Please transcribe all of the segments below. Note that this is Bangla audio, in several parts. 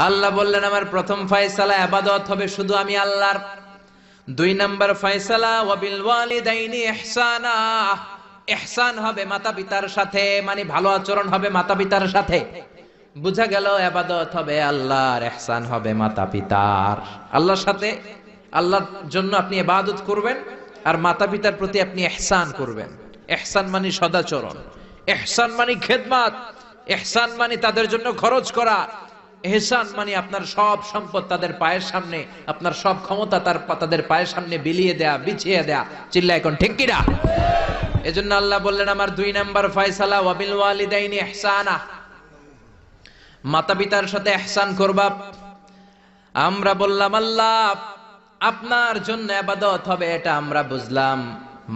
আল্লাহ বললেন আমার প্রথম ফয়সালা ইবাদত হবে শুধু আমি আল্লাহর। 2 নাম্বার ফয়সালা ওয়াবিল ওয়ালিদাইনি ইহসানা, ইহসান হবে মাতা পিতার সাথে, মানে ভালো আচরণ হবে মাতা পিতার সাথে। বুঝা গেল ইবাদত হবে আল্লাহর, ইহসান হবে মাতা পিতার। আল্লাহর সাথে, আল্লাহর জন্য আপনি ইবাদত করবেন আর মাতা পিতার প্রতি আপনি ইহসান করবেন। ইহসান মানে সদাচরণ, ইহসান মানে খেদমত, ইহসান মানে তাদের জন্য খরচ করা, ইহসান মানে আপনার সব সম্পদ তাদের পায়ের সামনে, আপনার সব ক্ষমতা তাদের পায়ের সামনে বিলিয়ে দেয়া, বিছিয়ে দেয়া। চিল্লায় এখন ঠিক কিনা? এজন্য আল্লাহ বললেন আমার 2 নাম্বার ফয়সালা ওয়াবিল ওয়ালিদাইনি ইহসানা, মাতা পিতার সাথে ইহসান করবা। আমরা বললাম আল্লাহ আপনার জন্য ইবাদত হবে এটা আমরা বুঝলাম,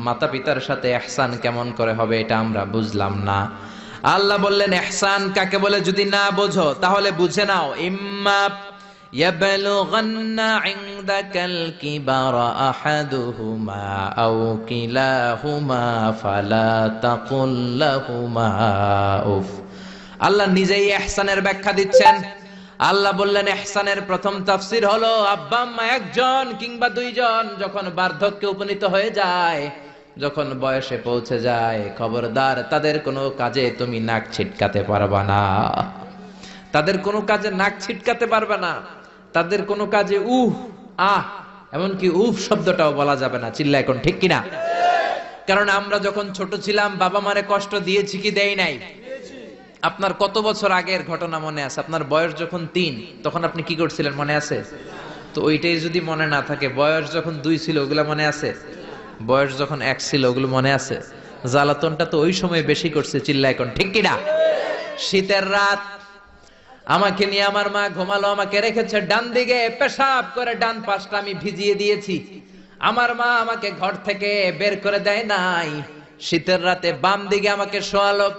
মাতা পিতার সাথে ইহসান কেমন করে হবে এটা আমরা বুঝলাম না। আল্লাহ বললেন ইহসান কাকে বলে যদি না বোঝো তাহলে বুঝে নাও, ইম্মা ইয়াবলুগান্না ইনদাকাল কিবারা আহাদুহুমা আও কিলাহুমা ফালা তাকুল লাহুমা উফ। আল্লাহ নিজেই ইহসানের ব্যাখ্যা দিচ্ছেন। আল্লাহ বললেন ইহসানের প্রথম তাফসীর হলো আব্বা আম্মা একজন কিংবা 2 জন যখন বার্ধক্যে উপনীত হয়ে যায়, যখন বয়সে পৌঁছে যায়, খবরদার তাদের কোনো কাজে তুমি নাক ছিটকাতে পারবা না, তাদের কোনো কাজে নাক ছিটকাতে পারবে না, তাদের কোনো কাজে উহ আহ এমনকি উফ শব্দটাও বলা যাবে না। চিল্লা এখন ঠিক কিনা? কারণ আমরা যখন ছোট ছিলাম বাবা মারে কষ্ট দিয়েছি কি দেই নাই? আপনার কত বছর আগের ঘটনা মনে আছে? আপনার বয়স যখন 3 তখন আপনি কি করছিলেন মনে আছে? তো ওইটাই যদি মনে না থাকে, বয়স যখন 2 ছিল ওগুলা মনে আছে? বয়স যখন 1 ছিল ওগুলো মনে আছে? জ্বালাতনটা তো ওই সময় বেশি করছে। চিল্লা এখন ঠিক কিনা? শীতের রাত, আমাকে নিয়ে আমার মা ঘুমালো, আমাকে রেখেছে ডান দিকে, পেশাব করে ডান পাশটা আমি ভিজিয়ে দিয়েছি। আমার মা আমাকে ঘর থেকে বের করে দেয় নাই, শীতের রাতে বাম দিকে আমাকে শোয়ালো।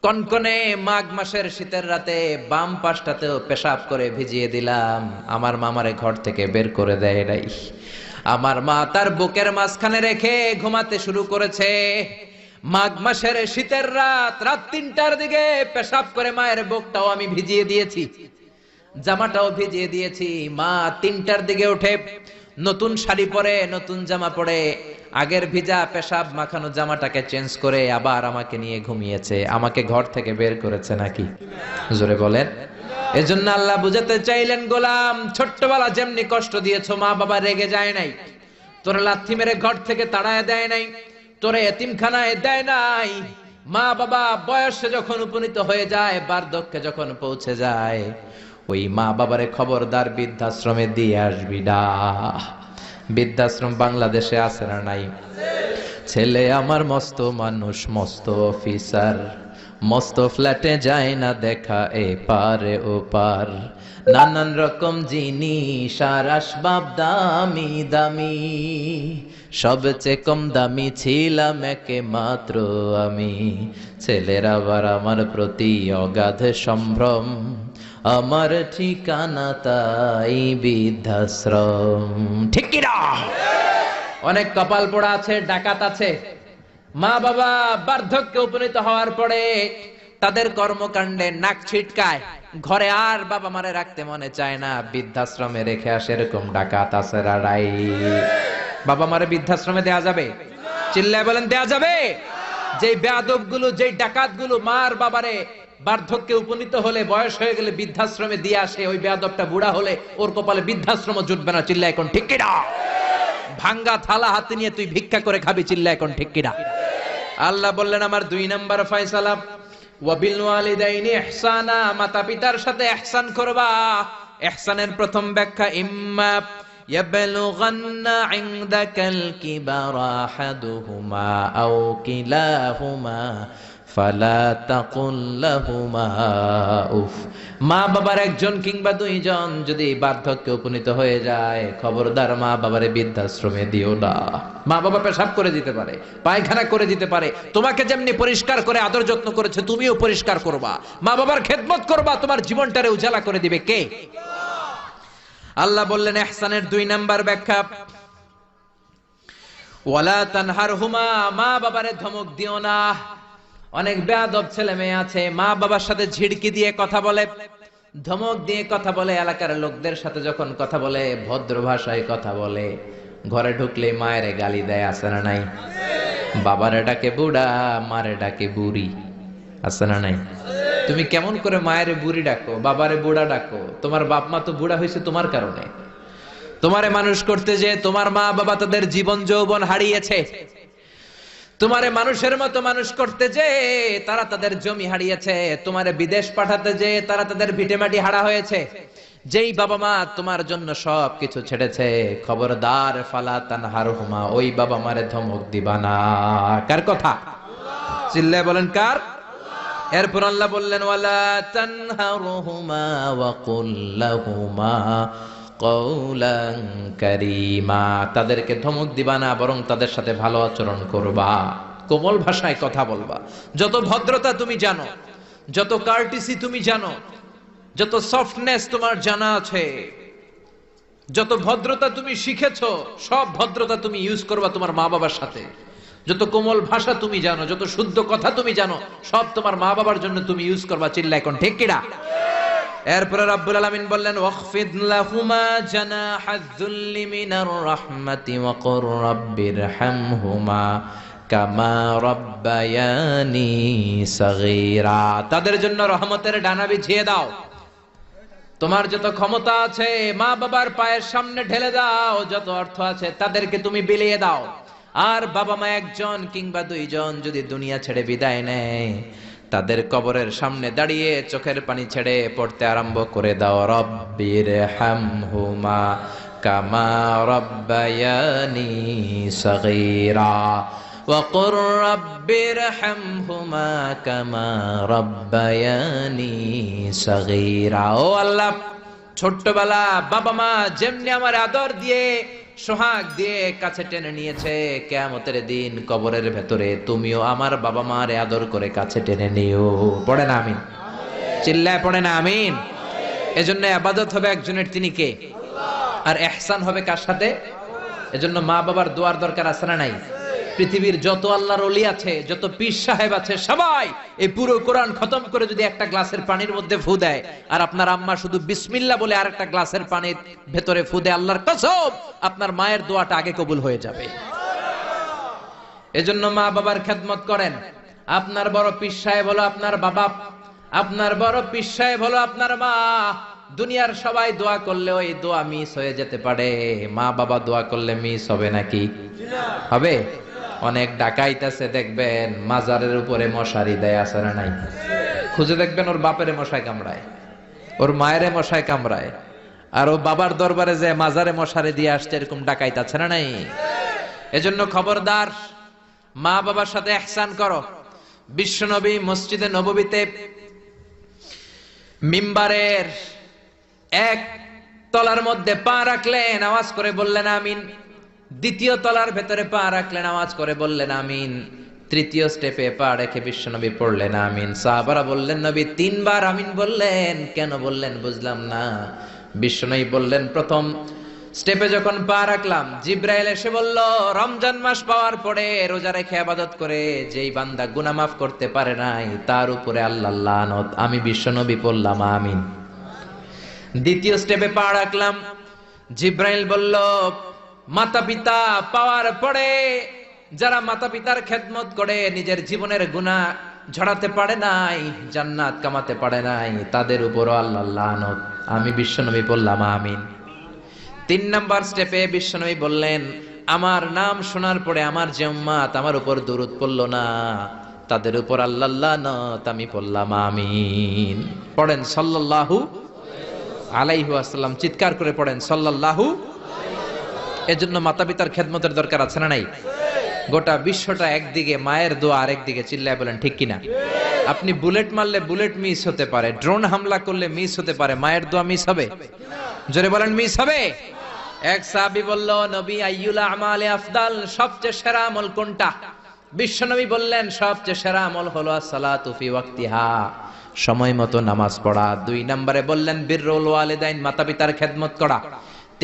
কনকনে মাঘ মাসের শীতের রাতে বাম পাশটাতেও পেশাব করে ভিজিয়ে দিলাম, আমার মা আমারে ঘর থেকে বের করে দেয় নাই। আমার মা তার বুকের মাঝখানে রেখে ঘুমাতে শুরু করেছে। মাঘ মাসের শীতের রাত, রাত 3টার দিকে পেশাব করে মায়ের বুকটাও আমি ভিজিয়ে দিয়েছি, জামাটাও ভিজিয়ে দিয়েছি। মা 3টার দিকে উঠে নতুন শাড়ি পরে, নতুন জামা পরে, আগের ভিজা পেশাব মাখানো জামাটাকে চেঞ্জ করে আবার আমাকে নিয়ে ঘুমিয়েছে। আমাকে ঘর থেকে বের করেছে নাকি? জোরে বলেন। এজন্য আল্লাহ বুঝাতে চাইলেন, গোলাম ছোট্টবেলা যেমনি কষ্ট দিয়েছো, মা বাবা রেগে যায় নাই, তোরে লাথি মেরে ঘর থেকে তাড়ায় দেয় নাই, তোরে এতিমখানায় দেয় নাই। মা বাবা বয়সে যখন উপনীত হয়ে যায়, বার্ধক্যে যখন পৌঁছে যায়, ওই মা বাবারে খবরদার বৃদ্ধাশ্রমে দিয়ে আসবি না। বৃদ্ধাশ্রম বাংলাদেশে আছে না নাই? ছেলে আমার মস্ত মানুষ, মস্ত অফিসার, মস্ত ফ্ল্যাটে যায় না দেখা এ পারে ও পার, নানান রকম জিনিস আর আসবাব দামি দামি, সবচেয়ে কম দামি ছিলাম একে মাত্র আমি। ছেলের আবার আমার প্রতি অগাধ সম্ভ্রম, আমার ঠিকানা তাই বৃদ্ধাশ্রম। ঠিক কিনা? অনেক কপাল পোড়া আছে, ডাকাত আছে। মা বাবা বার্ধক্যে উপনীত হওয়ার পরে তাদের কর্মকাণ্ডে নাক ছিটকায়, ঘরে আর বাবা মারে রাখতে মনে চায় না, বৃদ্ধাশ্রমে রেখে আসে। এরকম ডাকাত আছে রাড়াই। বাবা মারে বৃদ্ধাশ্রমে দেয়া যাবে? চিল্লায় বলেন দেয়া যাবে? যেই বেয়াদব গুলো, যেই ডাকাত গুলো মার বাবারে বার্ধক্যে উপনীত হলে, বয়স হয়ে গেলে বৃদ্ধাশ্রমে দিয়ে আসে, ওই বেয়াদবটা বুড়া হলে ওর কপালে বৃদ্ধাশ্রম জুটবে না। চিল্লায় এখন ঠিক কিনা? ভাঙ্গা থালা হাতে নিয়ে তুই ভিক্ষা করে খাবি। চিল্লায় এখন ঠিক কিনা? আল্লাহ বললেন আমার 2 নাম্বার ফয়সালা ওয়াবিল ওয়ালিদাইনি ইহসানা, মাতা পিতার সাথে ইহসান করবা। ইহসানের প্রথম ব্যাখ্যা ইম্মা ইয়াবলুগান্না ইনদাকাল কিবারা আহাদুহুমা আও কিলাহুমা ফালা তাকুল লাহুমা উফ। মা বাবার একজন কিংবা 2 জন যদি বার্ধক্যে উপনীত হয়ে যায়, খবরদার মা বাবারে বৃদ্ধাশ্রমে দিও না। মা বাবা পেশাব করে দিতে পারে, পায়খানা করে দিতে পারে, তোমাকে যেমনি পরিষ্কার করে আদর যত্ন করেছে তুমিও পরিষ্কার করবা, মা বাবার খেদমত করবা, তোমার জীবনটারে উজালা করে দিবে কে? আল্লাহ বললেন ইহসানের 2 নাম্বার ব্যাখ্যা ওয়ালা তানহারহুমা, মা বাবারে ধমক দিও না। অনেক বেয়াদব ছেলে মেয়ে আছে, মা বাবার সাথে ঝিড়কি দিয়ে কথা বলে, ধমক দিয়ে কথা বলে, এলাকার লোকদের সাথে যখন কথা বলে, ভদ্র ভাষায় কথা বলে, ঘরে ঢুকলে মায়ের গালি দেয়, আছে না নাই? বাবারে ডাকে বুড়া, মারে ডাকে বুড়ি, আছে না নাই? তুমি কেমন করে মায়ের বুড়ি ডাকো, বাবারে বুড়া ডাকো? তোমার বাপ মা তো বুড়া হয়েছে তোমার কারণে। তোমারে মানুষ করতে যে তোমার মা বাবা তাদের জীবন যৌবন হারিয়েছে। তোমারে মানুষের মতো মানুষ করতে যে তারা তাদের জমি হারিয়েছে। তোমারে বিদেশ পাঠাতে যে তারা তাদের ভিটেমাটি হারা হয়েছে। যেই বাবা মা তোমার জন্য সব কিছু ছেড়েছে, খবরদার ফালা তানহারহুমা, ওই বাবা মারে ধমক দিবা না। কার কথা? চিল্লায় বলেন কার? এরপর আল্লাহ বললেন ওয়ালা তানহারহুমা ওয়া কুল লাহুমা কওলান কারীমা, তাদেরকে ধমক দিবা না, বরং তাদের সাথে ভালো আচরণ করবা, কোমল ভাষায় কথা বলবা। যত ভদ্রতা তুমি জানো, যত কার্টিসি তুমি জানো, যত সফটনেস তোমার জানা আছে, যত ভদ্রতা তুমি শিখেছো, সব ভদ্রতা তুমি ইউজ করবা তোমার মা বাবার সাথে। যত কোমল ভাষা তুমি জানো, যত শুদ্ধ কথা তুমি জানো, সব তোমার মা বাবার জন্য তুমি ইউজ করবা। চিল্লা এখন ঠিক কিনা? এরপরে রাব্বুল আলামিন বললেন ওয়াখফিদ লাহুমা জানাহায যুল্লি মিনার রাহমাতি ওয়া কুর রাব্বিরহামহুমা কামা রাব্বায়ানি সাগীরা, তাদের জন্য রহমতের ডানা বিছিয়ে দাও। তোমার যত ক্ষমতা আছে মা বাবার পায়ের সামনে ঢেলে দাও, যত অর্থ আছে তাদেরকে তুমি বিলিয়ে দাও। আর বাবা মা একজন কিংবা দুইজন যদি দুনিয়া ছেড়ে বিদায় নেয়, তাদের কবরের সামনে দাঁড়িয়ে চোখের পানি ছেড়ে পড়তে আরম্ভ করে দাও রব্বিরহামহুমা কামা রাব্বায়ানি সাগীরা ওয়া কুর রাব্বিরহামহুমা কামা রাব্বায়ানি সাগীরা। ও আল্লাহ, ছোট্টবেলা বাবা মা যেমনি আমার আদর দিয়ে সোহাগ দিয়ে কাছে টেনে নিয়েছে, কিয়ামতের দিন কবরের ভেতরে তুমিও আমার বাবা মারে আদর করে কাছে টেনে নিও। পড়ে না আমিন? চিল্লায় পড়ে না আমিন? এজন্য ইবাদত হবে একজনের, তিনি কে? আর ইহসান হবে কার সাথে? এজন্য মা বাবার দোয়ার দরকার আছে না নাই? পৃথিবীর যত আল্লাহর ওলি আছে, যত পীর সাহেব আছে, সবাই এই পুরো কোরআন খতম করে যদি একটা গ্লাসের পানির মধ্যে ফু দেয়, আর আপনার আম্মা শুধু বিসমিল্লাহ বলে আরেকটা গ্লাসের পানির ভেতরে ফু দেয়, আল্লাহর কসম আপনার মায়ের দোয়াটা আগে কবুল হয়ে যাবে। এজন্য মা বাবার খেদমত করেন। আপনার বড় পীর সাহেব হলো আপনার বাবা, আপনার বড় পীর সাহেব হলো আপনার মা। দুনিয়ার সবাই দোয়া করলে ওই দোয়া মিস হয়ে যেতে পারে, মা বাবা দোয়া করলে মিস হবে নাকি? হবে। অনেক ডাকাইত আছে দেখবেন মাজারের উপরে মশারি দেয়, আছে না নাই? খুঁজে দেখবেন ওর বাপেরে মশায় কামড়ায়, ওর মায়েরে মশায় কামড়ায়, আর ও বাবার দরবারে যে মাজারে মশারি দিয়ে আসছে, এরকম ডাকাইত আছে না নাই? এজন্য খবরদার, মা বাবার সাথে ইহসান করো। বিশ্বনবী মসজিদে নববীতে মিম্বারের এক তলার মধ্যে পা রাখলেন, আওয়াজ করে বললেন আমিন। দ্বিতীয় তলার ভেতরে পা রাখলেন, আওয়াজ করে বললেন আমিন। তৃতীয় স্টেপে পা রেখে বিশ্বনবী পড়লেন আমিন। সাহাবারা বললেন নবী তিনবার আমিন বললেন, কেন বললেন বুঝলাম না। বিশ্বনবী বললেন প্রথম স্টেপে যখন পা রাখলাম, জিব্রাইল এসে বলল রমজান মাস পাওয়ার পরে রোজা রেখে ইবাদত করে যেই বান্দা গুনাহ মাফ করতে পারে নাই, তার উপরে আল্লাহর লানত। আমি বিশ্বনবী পড়লাম আমিন। দ্বিতীয় স্টেপে পা রাখলাম, জিব্রাইল বলল মাতা পিতা পাওয়ার পরে যারা মাতা পিতার খেদমত করে নিজের জীবনের গুনাহ ঝরাতে পারে নাই, জান্নাত কামাতে পারে নাই, তাদের উপরও আল্লাহর লানত। আমি বিশ্বনবী বললাম আমিন। তিন নাম্বার স্টেপে বিশ্বনবী বললেন আমার নাম শোনার পরে আমার যে উম্মত আমার উপর দুরূদ পড়লো না, তাদের উপর আল্লাহর লানত। আমি বললাম আমিন। পড়েন সাল্লাল্লাহু আলাইহি ওয়াসাল্লাম, চিৎকার করে পড়েন সাল্লাল্লাহু। এজন্য মাতা পিতার খেদমতের দরকার আছে না নাই? গোটা বিশ্বটা একদিকে, মায়ের দোয়া আরেকদিকে। চিল্লায় বলেন ঠিক কিনা? আপনি বুলেট মারলে বুলেট মিস হতে পারে, ড্রোন হামলা করলে মিস হতে পারে, মায়ের দোয়া মিস হবে? জোরে বলেন মিস হবে? এক সাহাবী বলল নবী আইয়ুল আমালে আফদাল, সবচেয়ে সেরা আমল কোনটা? বিশ্বনবী বললেন সবচেয়ে সেরা আমল হলো সালাতু ফি ওয়াক্তিহা, সময় মতো নামাজ পড়া। দুই নম্বরে বললেন বিররুল ওয়ালিদাইন, মাতা পিতার খেদমত করা।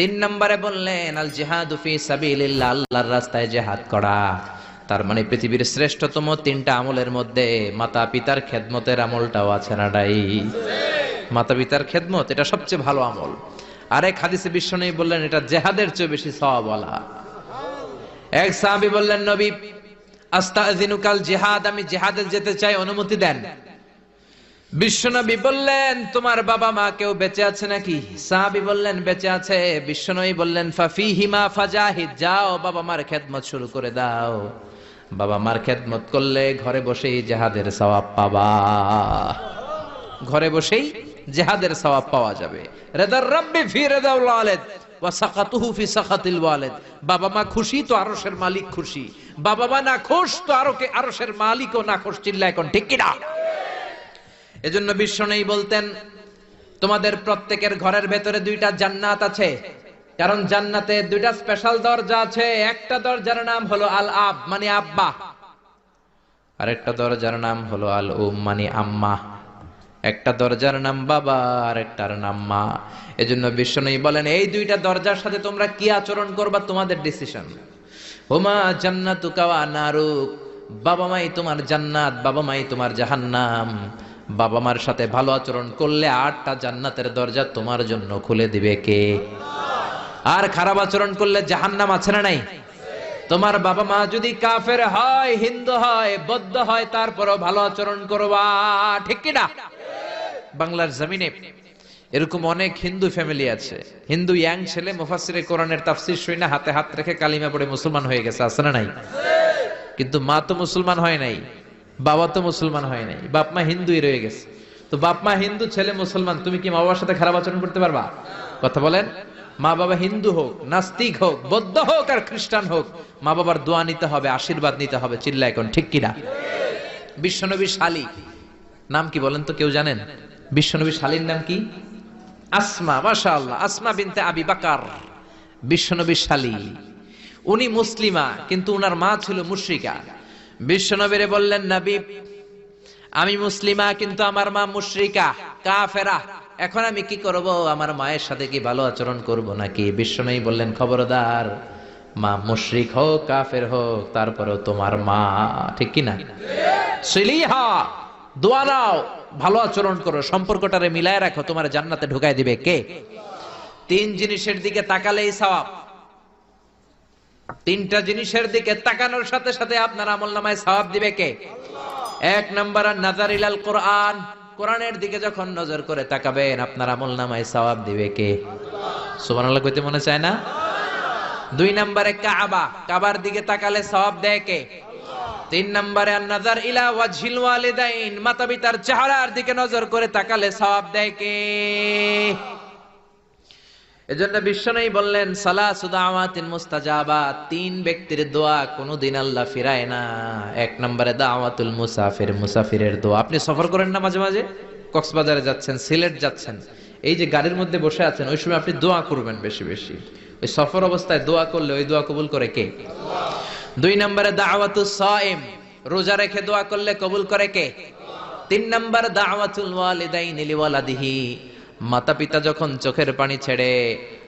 তিন নম্বরে বললেন আল জিহাদু ফি সাবিলিল্লাহ, আল্লাহর রাস্তায় জিহাদ করা। তার মানে পৃথিবীর শ্রেষ্ঠতম তিনটা আমলের মধ্যে মাতা পিতার খেদমতের আমলটাও আছে না নাই? মাতা পিতার খেদমত এটা সবচেয়ে ভালো আমল। আরেক হাদিসে বিশ্বনবী বললেন এটা জিহাদের চেয়ে বেশি সওয়াবওয়ালা। এক সাহাবী বললেন, নবী আস্তাযিনুকাল জিহাদ, আমি জিহাদে যেতে চাই, অনুমতি দেন। বিশ্বনবী বললেন, তোমার বাবা মা কেউ বেঁচে আছে নাকি? সাহাবী বললেন, বেঁচে আছে। বিশ্বনবী বললেন, ফাফিহিমা ফাজাহিদ, যাও বাবা মার খেদমত শুরু করে দাও। বাবা মার খেদমত করলে ঘরে বসেই জিহাদের সওয়াব পাবা, ঘরে বসেই জিহাদের সওয়াব পাওয়া যাবে। রিদার রাব্বি ফি রিদাল ওয়ালিদ ওয়া সাকাতুহু ফি সাকাতিল ওয়ালিদ, বাবা মা খুশি তো আরশের মালিক খুশি, বাবা মা না খুশ তো আরশের মালিকও না খুশ। চিল্লায় কোন ঠিক কি না? এজন্য বিশ্বনবী বলতেন, তোমাদের প্রত্যেকের ঘরের ভেতরে দুইটা জান্নাত আছে, কারণ জান্নাতে দুইটা স্পেশাল দরজা আছে। একটা দরজার নাম হলো আল আব মানে আব্বা, আর একটা দরজার নাম হলো আল উম মানে আম্মা। একটা দরজার নাম বাবা আর একটার নাম মা। এজন্য বিশ্বনবী বলেন, এই দুইটা দরজার সাথে তোমরা কি আচরণ করবা তোমাদের ডিসিশন। হুমা জান্নাতুকা ওয়া নারুক, বাবা মাই তোমার জান্নাত, বাবা মাই তোমার জাহান্নাম। বাবা মার সাথে ভালো আচরণ করলে 8টা জান্নাতের দরজা তোমার জন্য খুলে দিবে কে? আর খারাপ আচরণ করলে জাহান্নাম আছে না নাই? তোমার বাবা মা যদি কাফের হয়, হিন্দু হয়, বৌদ্ধ হয়, তারপরও ভালো আচরণ করবা, ঠিক কি না? বাংলার জমিনে এরকম অনেক হিন্দু ফ্যামিলি আছে, হিন্দু ইয়াং ছেলে মুফাসসিরে কোরআনের তাফসীর শুনে না হাতে হাত রেখে কালিমা পড়ে মুসলমান হয়ে গেছে, আছে না নাই? কিন্তু মা তো মুসলমান হয় নাই, বাবা তো মুসলমান হয় নাই, বাপ মা হিন্দুই রয়ে গেছে। তো বাপ মা হিন্দু, ছেলে মুসলমান, তুমি কি মা বাবার সাথে খারাপ আচরণ করতে পারবা? কথা বলেন। মা বাবা হিন্দু হোক, নাস্তিক হোক, বৌদ্ধ হোক আর খ্রিস্টান হোক, মা বাবার দোয়া নিতে হবে, আশীর্বাদ নিতে হবে। চিল্লায় কোন ঠিক কিনা? বিশ্বনবীর শালী নাম কি বলেন তো, কেউ জানেন? বিশ্বনবীর শালীর নাম কি? আসমা। মাশাআল্লাহ, আসমা বিনতে আবি বকর বিশ্বনবীর শালী। উনি মুসলিমা, কিন্তু উনার মা ছিল মুশরিকা। বিশ্বনবীরে বললেন, নবী আমি মুসলিমা কিন্তু আমার মা মুশরিকা, কাফেরা, এখন আমি কি করব? আমার মায়ের সাথে কি ভালো আচরণ করব নাকি? বিশ্বনবী বললেন, খবরদার, মা মুশরিক হোক কাফের হোক তারপরেও তোমার মা, ঠিক কি না? সিলিহা, দোয়া নাও, ভালো আচরণ করো, সম্পর্কটারে মিলায় রাখো, তোমার জান্নাতে ঢুকাই দিবে কে? 3 জিনিসের দিকে তাকালেই সওয়াব। 3টা জিনিসের দিকে তাকানোর সাথে সাথে আপনার আমলনামায় সওয়াব দিবে কে? 1 নাম্বার নাযার ইলাল কোরআন, কোরআনের দিকে যখন নজর করে তাকাবেন আপনার আমলনামায় সওয়াব দিবে কে? সুবহানাল্লাহ কইতে মনে চায় না? 2 নম্বরে কাবা, কাবার দিকে তাকালে সওয়াব দেয় কে? 3 নম্বরে নাযার ইলা ওয়াজহিল ওয়ালিদাইন, মাতা পিতার চেহারার দিকে নজর করে তাকালে সওয়াব দেয় কে? এজন্য বিশ্বনবী বললেন, সালাসু দাওয়াতিন মুস্তাজাবাত, 3 ব্যক্তির দোয়া কোনদিন আল্লাহ ফিরায় না। 1 নম্বরে দাওয়াতুল মুসাফির, মুসাফিরের দোয়া। আপনি সফর করেন না মাঝে মাঝে, কক্সবাজারে যাচ্ছেন, সিলেট যাচ্ছেন, এই যে গাড়ির মধ্যে বসে আছেন, ওই সময় আপনি দোয়া করবেন বেশি বেশি। ওই সফর অবস্থায় দোয়া করলে ওই দোয়া কবুল করে কে? 2 নম্বরে দাওয়াতুস সাইম, রোজা রেখে দোয়া করলে কবুল করে কে? 3 নম্বর দাওয়াতুল ওয়ালিদাইনি লিওয়ালাদিহি, মাতা পিতা যখন চোখের পানি ছেড়ে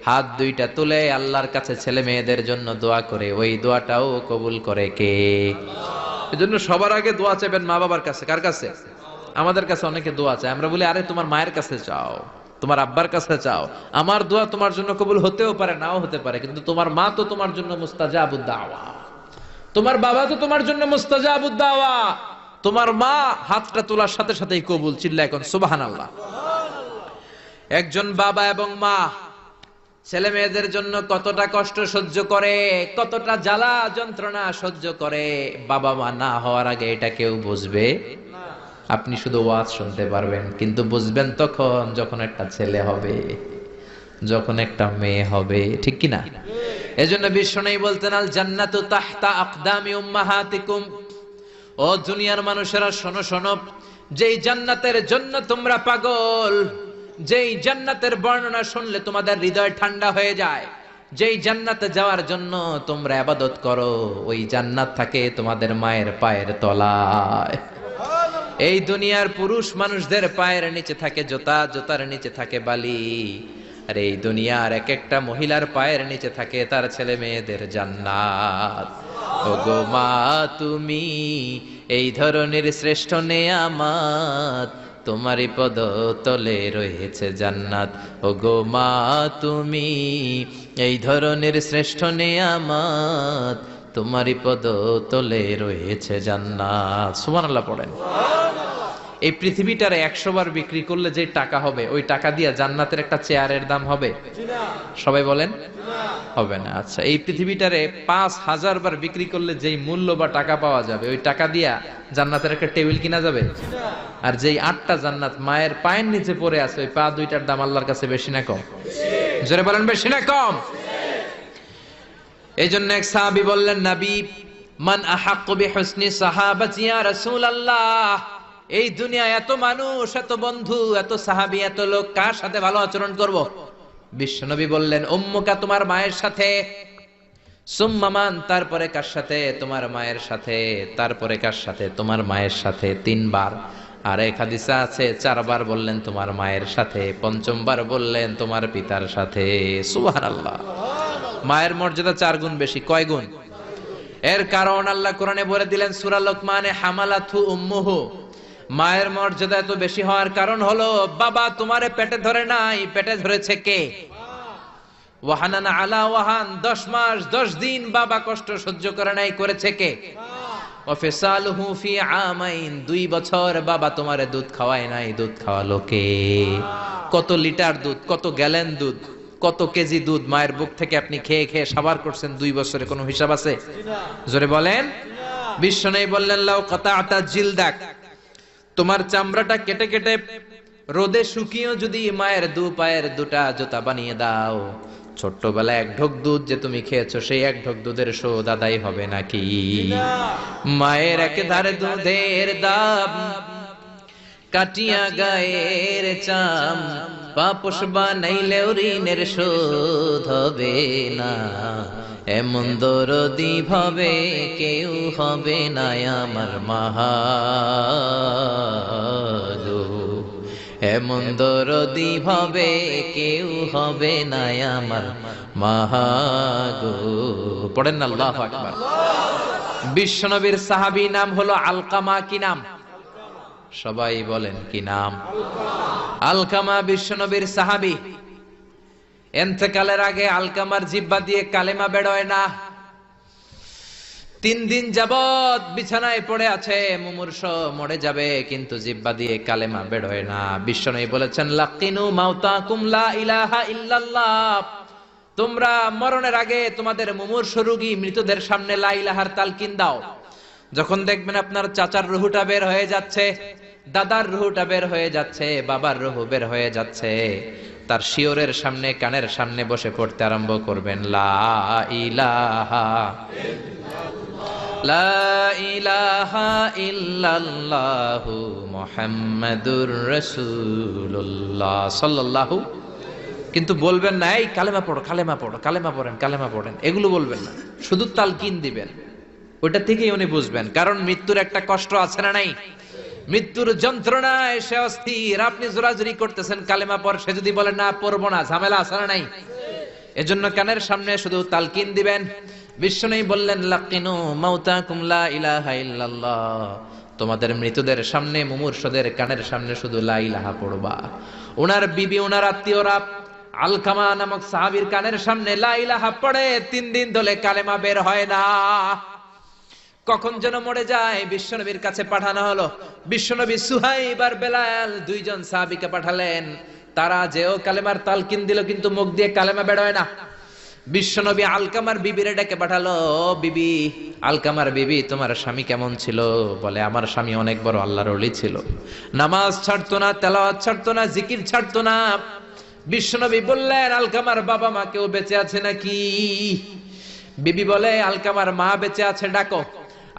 হাত 2টা তুলে আল্লাহর কাছে ছেলে মেয়েদের জন্য দোয়া করে, ওই দোয়াটাও কবুল করে কে? এজন্য সবার আগে দোয়া চাইবেন মা বাবার কাছে। কার কাছে? আমাদের কাছে অনেকে দোয়া চায়, আমরা বলি আরে তোমার মায়ের কাছে চাও, তোমার আব্বার কাছে চাও। আমার দোয়া তোমার জন্য কবুল হতেও পারে, নাও হতে পারে, কিন্তু তোমার মা তো তোমার জন্য মুস্তাজাবুদ দাওয়া, তোমার বাবা তো তোমার জন্য মুস্তাজাবুদ দাওয়া। তোমার মা হাতটা তোলার সাথে সাথেই কবুল। চিল্লায় এখন সুবহানাল্লাহ। একজন বাবা এবং মা ছেলে মেয়েদের জন্য কতটা কষ্ট সহ্য করে, কতটা জ্বালা যন্ত্রণা সহ্য করে, বাবা মা না হওয়ার আগে এটা কেউ বুঝবে না। আপনি শুধু ওয়াজ শুনতে পারবেন, কিন্তু বুঝবেন তখন যখন একটা ছেলে হবে, যখন একটা মেয়ে হবে, ঠিক কি না? এজন্য বিশ্বনবী বলতেন, আল জান্নাতু তাহতা আকদামি উম্মাহাতিকুম, ও দুনিয়ার মানুষেরা শোনো শোনো, যেই জান্নাতের জন্য তোমরা পাগল, যেই জান্নাতের বর্ণনা শুনলে তোমাদের হৃদয় ঠান্ডা হয়ে যায়, যেই জান্নাতে যাওয়ার জন্য তোমরা ইবাদত করো, ওই জান্নাত থাকে তোমাদের মায়ের পায়ের তলায়। এই দুনিয়ার পুরুষ মানুষদের পায়ের নিচে থাকে জুতা, জুতার নিচে থাকে বালি, আর এই দুনিয়ার এক একটা মহিলার পায়ের নিচে থাকে তার ছেলে মেয়েদের জান্নাত। ওগো মা তুমি এই ধরনের শ্রেষ্ঠ নেয়ামত তোমারই পদ তলে রয়েছে জান্নাত। ও গো মা তুমি এই ধরনের শ্রেষ্ঠ নেয়ামত, তোমারই পদ তলে রয়েছে জান্নাত। সুবহানাল্লাহ পড়েন। এই পৃথিবীটারে 100 বার বিক্রি করলে যে টাকা হবে, ওই টাকা দিয়া জান্নাতের একটা চেয়ারের দাম হবে? সবাই বলেন হবে না। আচ্ছা, এই পৃথিবীটারে 5000 বার বিক্রি করলে যেই মূল্য বা টাকা পাওয়া যাবে, ওই টাকা দিয়া জান্নাতের একটা টেবিল কিনা যাবে? আর যেই 8টা জান্নাত মায়ের পায়ের নিচে পড়ে আছে, ওই পা দুইটার দাম আল্লাহর কাছে বেশি না কম? জোরে বলেন বেশি না কম? এই জন্য এক সাহাবী বললেন, নবী মান আহাক্কু বিহুসনি সাহাবাতি ইয়া রাসূলুল্লাহ, এই দুনিয়ায় এত মানুষ, এত বন্ধু, এত সাহাবী, এত লোক, কার সাথে ভালো আচরণ করব? বিশ্বনবী বললেন, উম্মুকা, তোমার মায়ের সাথে, সুম্মা মান, তারপরে কার সাথে? তোমার মায়ের সাথে, তারপরে কার সাথে? তোমার মায়ের সাথে। 3 বার। আর এক হাদিসে আছে 4 বার বললেন তোমার মায়ের সাথে, 5ম বার বললেন তোমার পিতার সাথে। সুবহানাল্লাহ। মায়ের মর্যাদা 4 গুণ বেশি। কয় গুণ? এর কারণ আল্লাহ কোরআনে বলে দিলেন সূরা লোকমানে, হামালাথু উম্মুহু, মায়ের মর্যাদা এত বেশি হওয়ার কারণ হলো, বাবা তোমারে পেটে ধরে নাই, পেটে ধরেছে কে? ওয়াহানানা আলা ওয়াহান, 10 মাস 10 দিন বাবা কষ্ট সহ্য করে নাই, করেছে কে? ওয়াফিসালুহু ফি আমাইন, 2 বছর বাবা তোমারে দুধ খাওয়ায় নাই, দুধ খাওয়ালো কে? কত লিটার দুধ, কত গ্যালন দুধ, কত কেজি দুধ মায়ের বুক থেকে আপনি খেয়ে খেয়ে সাবার করছেন 2 বছরে, কোনো হিসাব আছে? জোরে বলেন। বিশ্বনবী বললেন, লাউ কাতাআতা জিলদাক, তোমার চামড়াটা কেটে কেটে রোদে শুকিয়েও যদি মায়ের 2 পায়ের 2টা জুতা বানিয়ে দাও, ছোট্টবেলায় 1 ঢোক দুধ যে তুমি খেয়েছো, সেই 1 ঢোক দুধের শোধ আদায় হবে নাকি? মায়ের একেধারে দুধের দাম, কাটিয়া গায়ের চাম, পাপোশ বানাইলেও ঋণের শোধ হবে না। এমন দরদি ভাবে কেউ হবে না আমার মা গো, এমন দরদি ভাবে কেউ হবে না আমার মা গো। পড়েন না আল্লাহু আকবার। বিশ্বনবীর সাহাবী নাম হলো আলকামা। কি নাম? সবাই বলেন কি নাম? আলকামা বিশ্বনবীর সাহাবী। ইন্তেকালের আগে আলকামার জিহ্বা দিয়ে কালেমা বের হয় না। 3 দিন যাবত বিছানায় পড়ে আছে, মুমূর্ষ, মরে যাবে, কিন্তু জিহ্বা দিয়ে কালেমা বের হয় না। বিশ্বনবী বলেছেন, লাকিনু মাউতাকুম লা ইলাহা ইল্লাল্লাহ, তোমরা মরণের আগে তোমাদের মুমূর্ষ রোগী মৃতদের সামনে লা ইলাহার তালকিন দাও। যখন দেখবেন আপনার চাচার রুহুটা বের হয়ে যাচ্ছে, দাদার রুহুটা বের হয়ে যাচ্ছে, বাবার রুহু বের হয়ে যাচ্ছে, তার শিওরের সামনে, কানের সামনে বসে পড়তে আরম্ভ করবেন, লা ইলাহা লা ইলাহা ইল্লাল্লাহু মুহাম্মাদুর রাসূলুল্লাহ সাল্লাল্লাহু। কিন্তু বলবেন না এই কালেমা পড়ো, কালেমা পড়ো, কালেমা পড়েন, কালেমা পড়েন, এগুলো বলবেন না, শুধু তালকিন দিবেন। ওটা থেকেই উনি বুঝবেন, কারণ মৃত্যুর একটা কষ্ট আছে না নাই? মৃত্যুর যন্ত্রণায় সে অস্থির, আপনি জোরাজুরি করতেছেন কালেমা পড়, সে যদি বলে না পড়বো না, ঝামেলা আছে না নাই? এজন্য কানের সামনে শুধু তালকিন দিবেন। বিশ্বনবী বললেন, লাকিনু মাউতাকুম লা ইলাহা ইল্লাল্লাহ, তোমাদের মৃতদের সামনে, মুমূর্ষদের কানের সামনে শুধু লা ইলাহা পড়বা। ওনার বিবি, ওনার আত্মীয়রা আলকামা নামক সাহাবীর কানের সামনে লা ইলাহা পড়ে 3 দিন ধরে কালেমা বের হয় না। কখন যেন মরে যায়, বিশ্বনবীর কাছে পাঠানো হলো। বিশ্বনবী সুহাইব আর বেলাল 2 জন সাহাবীকে পাঠালেন, তারা যেও কালেমার তালকিন দিল, কিন্তু মুখ দিয়ে কালেমা বের হয় না। বিশ্বনবী আলকামার বিবিরে ডেকে পাঠালো, বিবি, আলকামার বিবি, তোমার স্বামী কেমন ছিল? বলে, আমার স্বামী অনেক বড় আল্লাহর ওলি ছিল, নামাজ ছাড়তো না, তেলাওয়াত ছাড়তো না, জিকির ছাড়তো না। বিশ্বনবী বললেন, আলকামার বাবা মা কেউ বেঁচে আছে নাকি? বিবি বলে, আলকামার মা বেঁচে আছে, ডাকো।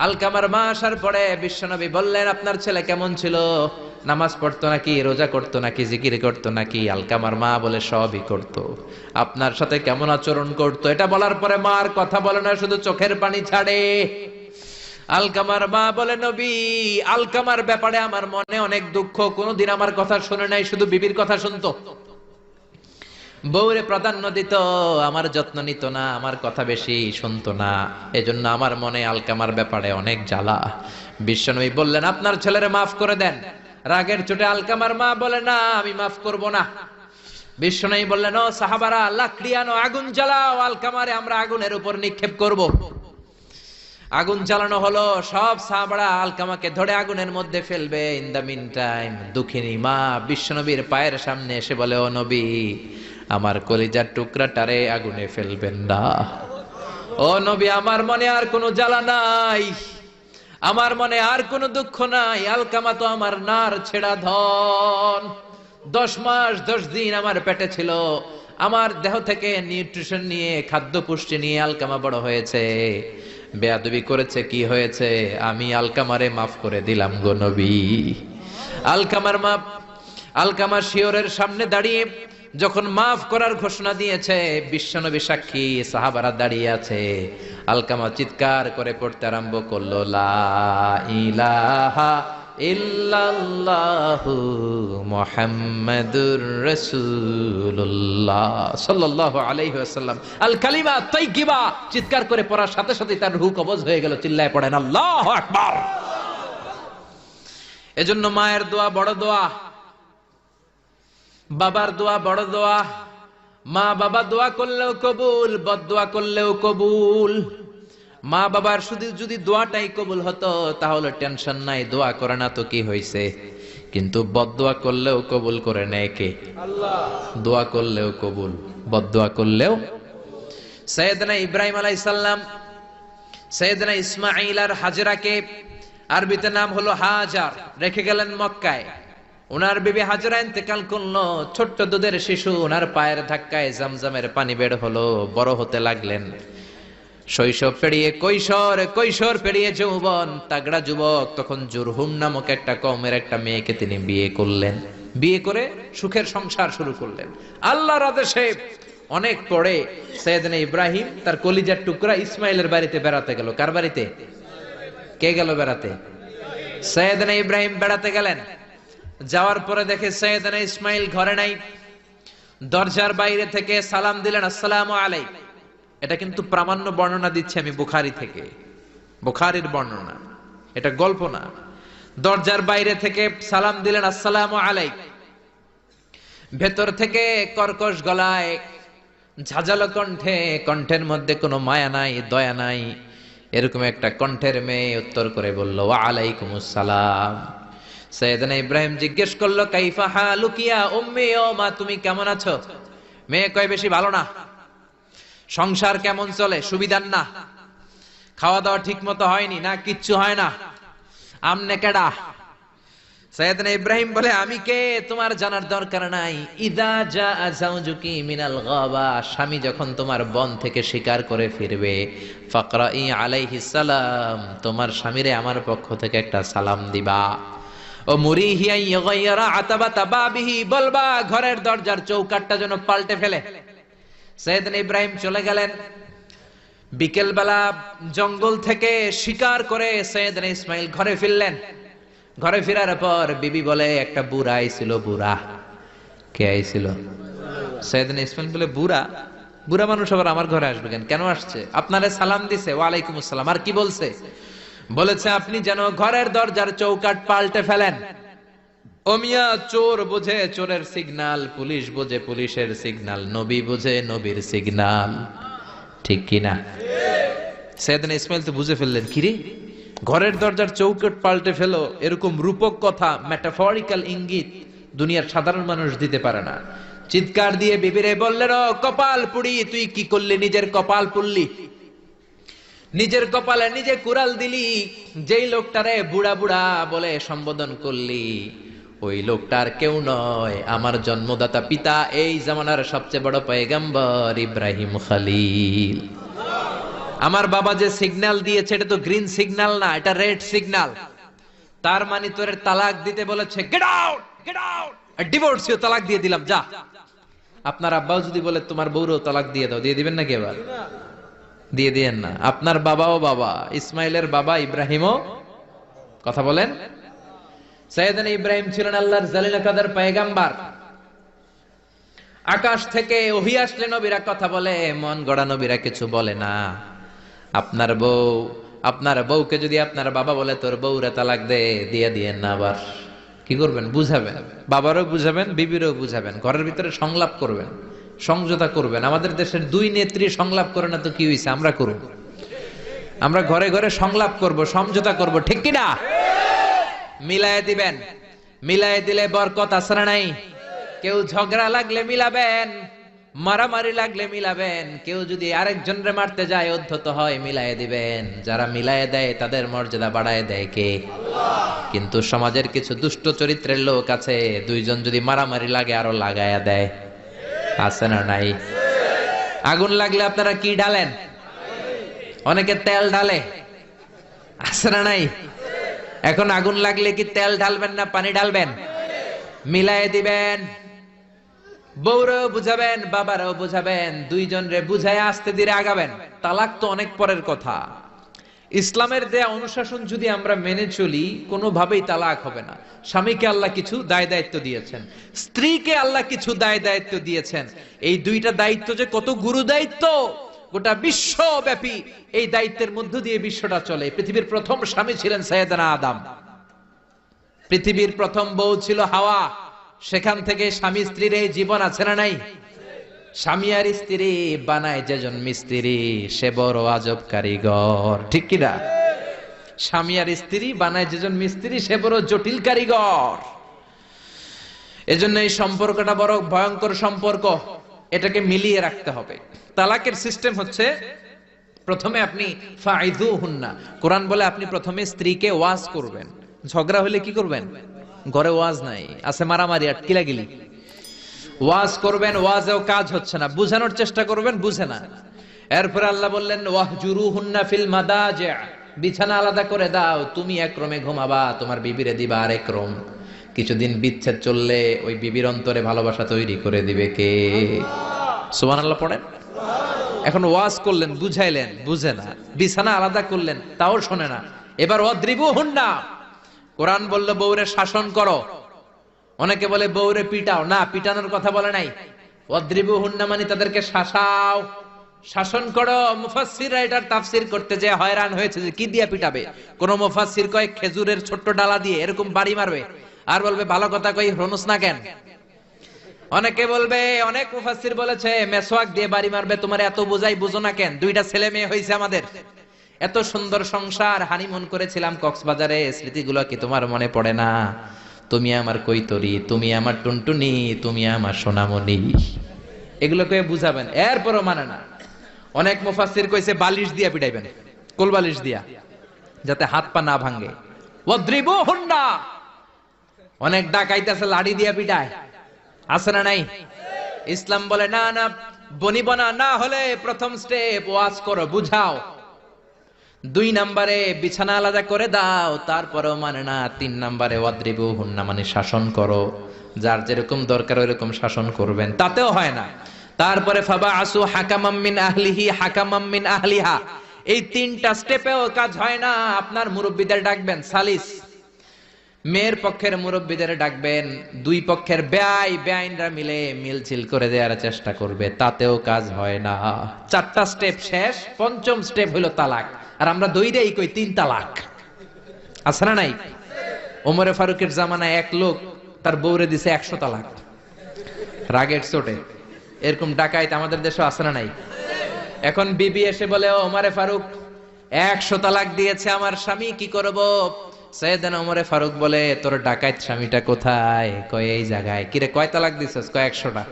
আলকামার মা আসার পরে বিশ্বনবী বললেন, আপনার ছেলে কেমন ছিল? নামাজ পড়তো নাকি, রোজা করতো নাকি, জিকির করতো নাকি? আলকামার মা বলে, সবই করতো। আপনার সাথে কেমন আচরণ করতো? এটা বলার পরে মার কথা বলে না, শুধু চোখের পানি ছাড়ে। আলকামার মা বলে, নবী, আলকামার ব্যাপারে আমার মনে অনেক দুঃখ, কোনদিন আমার কথা শুনে নাই, শুধু বিবির কথা শুনতো, বউরে প্রাধান্য দিত, আমার যত্ন নিত না, আমার কথা বেশি শুনতো না, এজন্য আমার মনে আলকামার ব্যাপারে অনেক জ্বালা। বিশ্বনবী বললেন, আপনার ছেলেরে মাফ করে দেন, রাগের চোটে আলকামার মা বলে, না আমি মাফ করব না। বিশ্বনবী বললেন, ও সাহাবারা, লাকড়ি আনো, আগুন জ্বালাও, আলকামারে আমরা আগুনের উপর নিক্ষেপ করব। আগুন জ্বালানো হলো, সব সাহাবারা আলকামাকে ধরে আগুনের মধ্যে ফেলবে। ইন দা মিন টাইম দুঃখিনী মা বিশ্বনবীর পায়ের সামনে এসে বলে, ও নবী, আমার কলিজার টুকরাটারে আগুনে ফেলবেন না। ও নবী, আমার মনে আর কোনো জ্বালা নাই, আমার মনে আর কোনো দুঃখ নাই। আলকামা তো আমার নার ছেড়া ধন। 10 মাস 10 দিন আমার পেটে ছিল, আমার দেহ থেকে নিউট্রিশন নিয়ে, খাদ্য পুষ্টি নিয়ে আলকামা বড় হয়েছে। বেয়াদবি করেছে, কি হয়েছে? আমি আলকামারে মাফ করে দিলাম গো নবী। আলকামার মা, আলকামা শিওরের সামনে দাঁড়িয়ে যখন মাফ করার ঘোষণা দিয়েছে, বিশ্বনবী সাক্ষী, সাহাবারা দাঁড়িয়ে আছে। আলকামা চিৎকার করে পড়তে আরম্ভ করলো, লা ইলাহা ইল্লাল্লাহু মুহাম্মাদুর রাসূলুল্লাহ সাল্লাল্লাহু আলাইহি ওয়াসাল্লাম। আল কালিমা তাইয়্যিবা চিৎকার করে পড়ার সাথে সাথে তার রূহ কবজ হয়ে গেল। চিল্লায় পড়েন আল্লাহু আকবার। এজন্য মায়ের দোয়া বড় দোয়া, বাবার দোয়া বড় দোয়া। মা বাবা দোয়া করলেও কবুল, বদদোয়া করলেও কবুল। মা বাবার শুধু যদি দোয়াটাই কবুল হতো তাহলে টেনশন নাই, দোয়া করে না তো কি হয়েছে। কিন্তু বদদোয়া করলেও কবুল করে নেয় কে? আল্লাহ। দোয়া করলেও কবুল, বদদোয়া করলেও। সাইয়েদনা ইব্রাহিম আলাইহিস সালাম সাইয়েদনা ইসমাঈল আর হাজরাকে, আরবিতে নাম হলো হাজার, রেখে গেলেন মক্কায়। ওনার বিবি হাজরা ইন্তেকাল করলো, ছোট্ট দুধের শিশু, ওনার পায়ের ধাক্কায় জামজামের পানি বের হলো, বড় হতে লাগলেন। শৈশব পেরিয়ে কৈশোর, কৈশোর পেরিয়ে যৌবন, তাগড়া যুবক। তখন জুরহুম নামক একটা কওমের একটা মেয়েকে তিনি বিয়ে করলেন। বিয়ে করে সুখের সংসার শুরু করলেন আল্লাহর আদেশে। অনেক পরে সাইয়েদনা ইব্রাহিম তার কলিজার টুকরা ইসমাইলের বাড়িতে বেড়াতে গেল। কার বাড়িতে? কে গেল বেড়াতে? সাইয়েদনা ইব্রাহিম বেড়াতে গেলেন। যাওয়ার পরে দেখে সাইয়েদনা ইসমাইল ঘরে নাই। দরজার বাইরে থেকে সালাম দিলেন, আসসালামু আলাইকুম। এটা কিন্তু প্রামাণ্য বর্ণনা দিচ্ছি আমি বুখারী থেকে, বুখারীর বর্ণনা, এটা গল্প না। দরজার বাইরে থেকে সালাম দিলেন, আসসালামু আলাইকুম। ভেতর থেকে কর্কশ গলায়, ঝাঁঝালো কণ্ঠে, কণ্ঠের মধ্যে কোনো মায়া নাই, দয়া নাই, এরকম একটা কণ্ঠের মেয়ে উত্তর করে বলল, ওয়া আলাইকুমুস সালাম। সাইয়েদনা ইব্রাহিম জিজ্ঞেস করলো, কাইফা হালুকি ইয়া উম্মি, ও মা তুমি কেমন আছো? মেয়ে কয়, বেশি ভালো না। সংসার কেমন চলে? সুবিধার না। খাওয়া দাওয়া ঠিক মতো হয়নি না, কিচ্ছু হয় না। আমনে কেডা? সাইয়েদনা ইব্রাহিম বলে, আমি কে তোমার জানার দরকার নাই। ইদা জাআ যাওজুকি মিনাল গাবা, স্বামী যখন তোমার বন থেকে শিকার করে ফিরবে, ফাকরাই আলাইহিস সালাম, তোমার স্বামীরে আমার পক্ষ থেকে একটা সালাম দিবা। ও মুরিহি আন ইয়াগায়্যারা আতাবাতা বাবিহি, বলবা ঘরের দরজার চৌকাঠটা যেন পাল্টে ফেলে। সাইয়েদনা ইব্রাহিম চলে গেলেন। বিকেল বেলা জঙ্গল থেকে শিকার করে সাইয়েদনা ইসমাইল ঘরে ফিরলেন। ঘরে ফেরার পর বিবি বলে, একটা বুড়া আইছিল। বুড়া? কে আইছিল? সাইয়েদনা ইসমাইল বলে, বুড়া? বুড়া মানুষ আবার আমার ঘরে আসবে কেন? কেন আসছে? আপনারে সালাম দিছে। ওয়া আলাইকুমুস সালাম। আর কি বলছে? বলেছে আপনি যেন ঘরের দরজার চৌকাঠ পাল্টে ফেলেন। ও মিয়া, চোর বোঝে চোরের সিগন্যাল, পুলিশ বোঝে পুলিশের সিগন্যাল, নবী বোঝে নবীর সিগন্যাল, ঠিক কিনা? সাইয়েদনা ইসমাইল তো বুঝে ফেললেন, কিরে ঘরের দরজার চৌকাঠ পাল্টে ফেলো, এরকম রূপক কথা, মেটাফরিক্যাল ইঙ্গিত দুনিয়ার সাধারণ মানুষ দিতে পারে না। চিৎকার দিয়ে বিবিরে বললেন, ও কপাল পুড়ি, তুই কি করলি? নিজের কপাল পুড়লি, নিজের কপালে নিজে কুড়াল দিলি। যেই লোকটারে বুড়া বুড়া বলে সম্বোধন করলি, ওই লোকটার কেউ নয়, আমার জন্মদাতা পিতা, এই জামানার সবচেয়ে বড় পয়গম্বর ইব্রাহিম খলিল। আমার বাবা যে সিগন্যাল দিয়েছে এটা তো গ্রিন সিগন্যাল না, এটা রেড সিগন্যাল। তার মানে তোর তালাক দিতে বলেছে, গেট আউট, গেট আউট, ডিভোর্সিও তালাক দিয়ে দিলাম, যা। আপনার আব্বাও যদি বলে তোমার বউরও তালাক দিয়ে দাও, দিয়ে দিবেন নাকি? এবার দিয়ে দিয়েন না। আপনার বাবাও বাবা, ইসমাইলের বাবা ইব্রাহিমও, কথা বলেন। সাইয়েদনা ইব্রাহিম ছিলেন আল্লাহর জালিল কাদের পয়গম্বর। আকাশ থেকে ওহী আসলে নবীরা কথা বলে, মন গড়া নবীরা কিছু বলে না। আপনার বউ, আপনার বউকে যদি আপনার বাবা বলে তোর বউরে তালাক দে, দিয়ে দিয়েন না। আবার কি করবেন? বুঝাবেন, বাবারও বুঝাবেন, বিবিরও বুঝাবেন, ঘরের ভিতরে সংলাপ করবেন, সমঝোতা করবেন। আমাদের দেশের দুই নেত্রী সংলাপ করে না তো কি হয়েছে? আমরা করব, আমরা ঘরে ঘরে সংলাপ করব, সমঝোতা করব, ঠিক কিনা? মিলায়ে দিবেন, মিলায়ে দিলে বরকত আছে না নাই? কেউ ঝগড়া লাগলে মিলাবেন, মারামারি লাগলে মিলাবেন, কেউ যদি আরেকজনরে মারতে যায় উদ্ধত হয় মিলায়ে দিবেন। যারা মিলায়ে দেয় তাদের মর্যাদা বাড়ায় দেয় কে? আল্লাহ। কিন্তু সমাজের কিছু দুষ্ট চরিত্রের লোক আছে, দুইজন যদি মারামারি লাগে আরো লাগায়া দেয়, আছে না নাই? আগুন লাগলে আপনারা কি ঢালেন? অনেকে তেল ঢালে, আছে না নাই? এখন আগুন লাগলে কি তেল ঢালবেন না পানি ঢালবেন? মিলায়ে দিবেন, বউরাও বুঝাবেন, বাবারাও বুঝাবেন, দুইজন রে বুঝায় আস্তে ধীরে আগাবেন। তালাক তো অনেক পরের কথা। ইসলামের দেয়া অনুশাসন যদি আমরা মেনে চলি, কোনোভাবেই তালাক হবে না। স্বামীকে আল্লাহ কিছু দায় দায়িত্ব দিয়েছেন, স্ত্রীকে আল্লাহ কিছু দায় দায়িত্ব দিয়েছেন। এই দুইটা দায়িত্ব যে কত গুরু দায়িত্ব, গোটা বিশ্বব্যাপী এই দায়িত্বের মধ্য দিয়ে বিশ্বটা চলে। পৃথিবীর প্রথম স্বামী ছিলেন সাইয়েদনা আদম, পৃথিবীর প্রথম বউ ছিল হাওয়া। সেখান থেকে স্বামী স্ত্রীর এই জীবন আছে না নাই? স্বামী আর স্ত্রী বানায় যেজন মিস্ত্রি, সে বড় আজব কারিগর, ঠিক কিনা? স্বামী আর স্ত্রী বানায় যেজন মিস্ত্রি, সে বড় জটিল কারিগর। এজন্য এই সম্পর্কটা বড় ভয়ঙ্কর সম্পর্ক, এটাকে মিলিয়ে রাখতে হবে। তালাকের সিস্টেম হচ্ছে, প্রথমে আপনি ফাইযুহুন্না, কোরআন বলে আপনি প্রথমে স্ত্রীকে ওয়াজ করবেন। ঝগড়া হলে কি করবেন? ঘরে ওয়াজ নাই, আছে মারামারি আর কিলাগিলি। ওয়াজ করবেন, ওয়াজেও কাজ হচ্ছে না, বুঝানোর চেষ্টা করবেন, বুঝে না। এরপর আল্লাহ বললেন ওয়াহজুরুহুন্না ফিল মাদাজি', বিছানা আলাদা করে দাও, তুমি এক রুমে ঘুমাবা, তোমার বিবিরে দিবা আরেক রুম। কিছুদিন বিচ্ছেদ চললে ওই বিবির অন্তরে ভালোবাসা তৈরি করে দিবে কে? সুবহানাল্লাহ পড়েন। এখন ওয়াজ করলেন, বুঝাইলেন, বুঝে না, বিছানা আলাদা করলেন, তাও শোনে না। এবার ওয়াদ্রিবুহুন্না, কোরআন বলল বউরে শাসন করো। অনেকে বলে বউরে পিটাও, না, পিটানোর কথা বলে নাই। ওয়াদ্রিবুহুন্না মানে তাদেরকে শাসাও, শাসন করো। মুফাসসিররা এটার তাফসীর করতে যে হয়রান হয়েছে যে কি দিয়ে পিটাবে। কোন মুফাসসির কয় খেজুরের ছোট্ট ডালা দিয়ে এরকম বাড়ি মারবে, আর বলবে ভালো কথা কই হনুস না কেন। অনেকে বলবে, অনেক মুফাসসির বলেছে মেসওয়াক দিয়ে বাড়ি মারবে, তোমার এত বোঝাই বুঝো না কেন? দুইটা ছেলে মেয়ে হয়েছে আমাদের, এত সুন্দর সংসার, হানিমুন করেছিলাম কক্সবাজারে, স্মৃতিগুলো কি তোমার মনে পড়ে না? তুমি আমার কৈতরি, তুমি আমার টুনটুনি, তুমি আমার সোনামণি, এগুলো কয়ে বুঝাবেন, এরপরও মানে না। অনেক মুফাসসির কইছে বালিশ দিয়া পিটাইবেন, কোল বালিশ দিয়া, যাতে হাত পা না ভাঙে। ওয়াদ্রিবুহুন্না, অনেক ডাকাইতেছে লাঠি দিয়া পিটায়, আছে না নাই? ইসলাম বলে না না, বনিবনা না হলে প্রথম স্টেপ ওয়াজ করো, বুঝাও। 2 নম্বরে বিছানা আলাদা করে দাও, তারপরেও মানে না। 3 নম্বরে ওয়াদ্রিবুহুন্না মানে শাসন করো, যার যেরকম দরকার ওইরকম শাসন করবেন, তাতেও হয় না। তারপরে ফাবাআসু হাকামাম মিন আহলিহি হাকামাম মিন আহলিহা, এই 3টা স্টেপেও কাজ হয় না। আপনার মুরব্বিদের ডাকবেন, সালিস, মেয়ের পক্ষের মুরব্বিদের ডাকবেন, 2 পক্ষের বেআইনরা মিলে মিলছিল করে দেওয়ার চেষ্টা করবে, তাতেও কাজ হয় না। 4টা স্টেপ শেষ, 5ম স্টেপ হলো তালাক। আর আমরা দইটাই কই 3 তালাক, আছে না নাই? ওমরে ফারুকের জামানায় এক লোক তার বউরে দিছে 100 তালাক, রাগের চোটে। এরকম ডাকাইত আমাদের দেশে আছে না নাই? এখন বিবি এসে বলে, ও ওমরে ফারুক, 100 তালাক দিয়েছে আমার স্বামী, কি করব? সাইয়েদনা ওমরে ফারুক বলে, তোর ডাকাইত স্বামীটা কোথায়? কয় এই জায়গায়। কিরে কয় তালাক দিছস? কয় 100টা।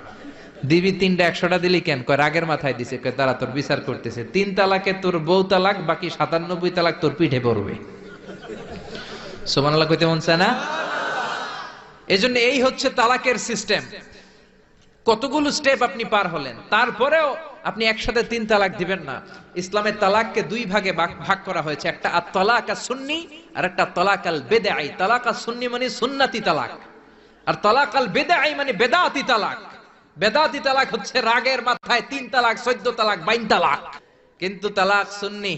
দিবি 3টা, 100টা দিলি কেন? কয় রাগের মাথায় দিছে। কয় তারা তোর বিচার করতেছে, 3 তালাকে তোর বউ তালাক, বাকি 97 তালাক তোর পিঠে পড়বে। সুবহানাল্লাহ কইতে মন চায় না? এজন্য এই হচ্ছে তালাকের সিস্টেম। কতগুলো স্টেপ আপনি পার হলেন, তারপরেও আপনি একসাথে 3 তালাক দিবেন না। ইসলামের তালাককে 2 ভাগে ভাগ করা হয়েছে, একটা আত-তালাক আস-সুন্নি আর একটা তালাক আল-বিদআই। তালাক আস-সুন্নি মানে সুন্নতি তালাক, আর তালাক আল-বিদআই মানে বেদাতি তালাক। বেদাতি তালাক হচ্ছে রাগের মাথায় 3 তালাক, 14 তালাক, 22 তালাক। কিন্তু তালাক সুন্নি,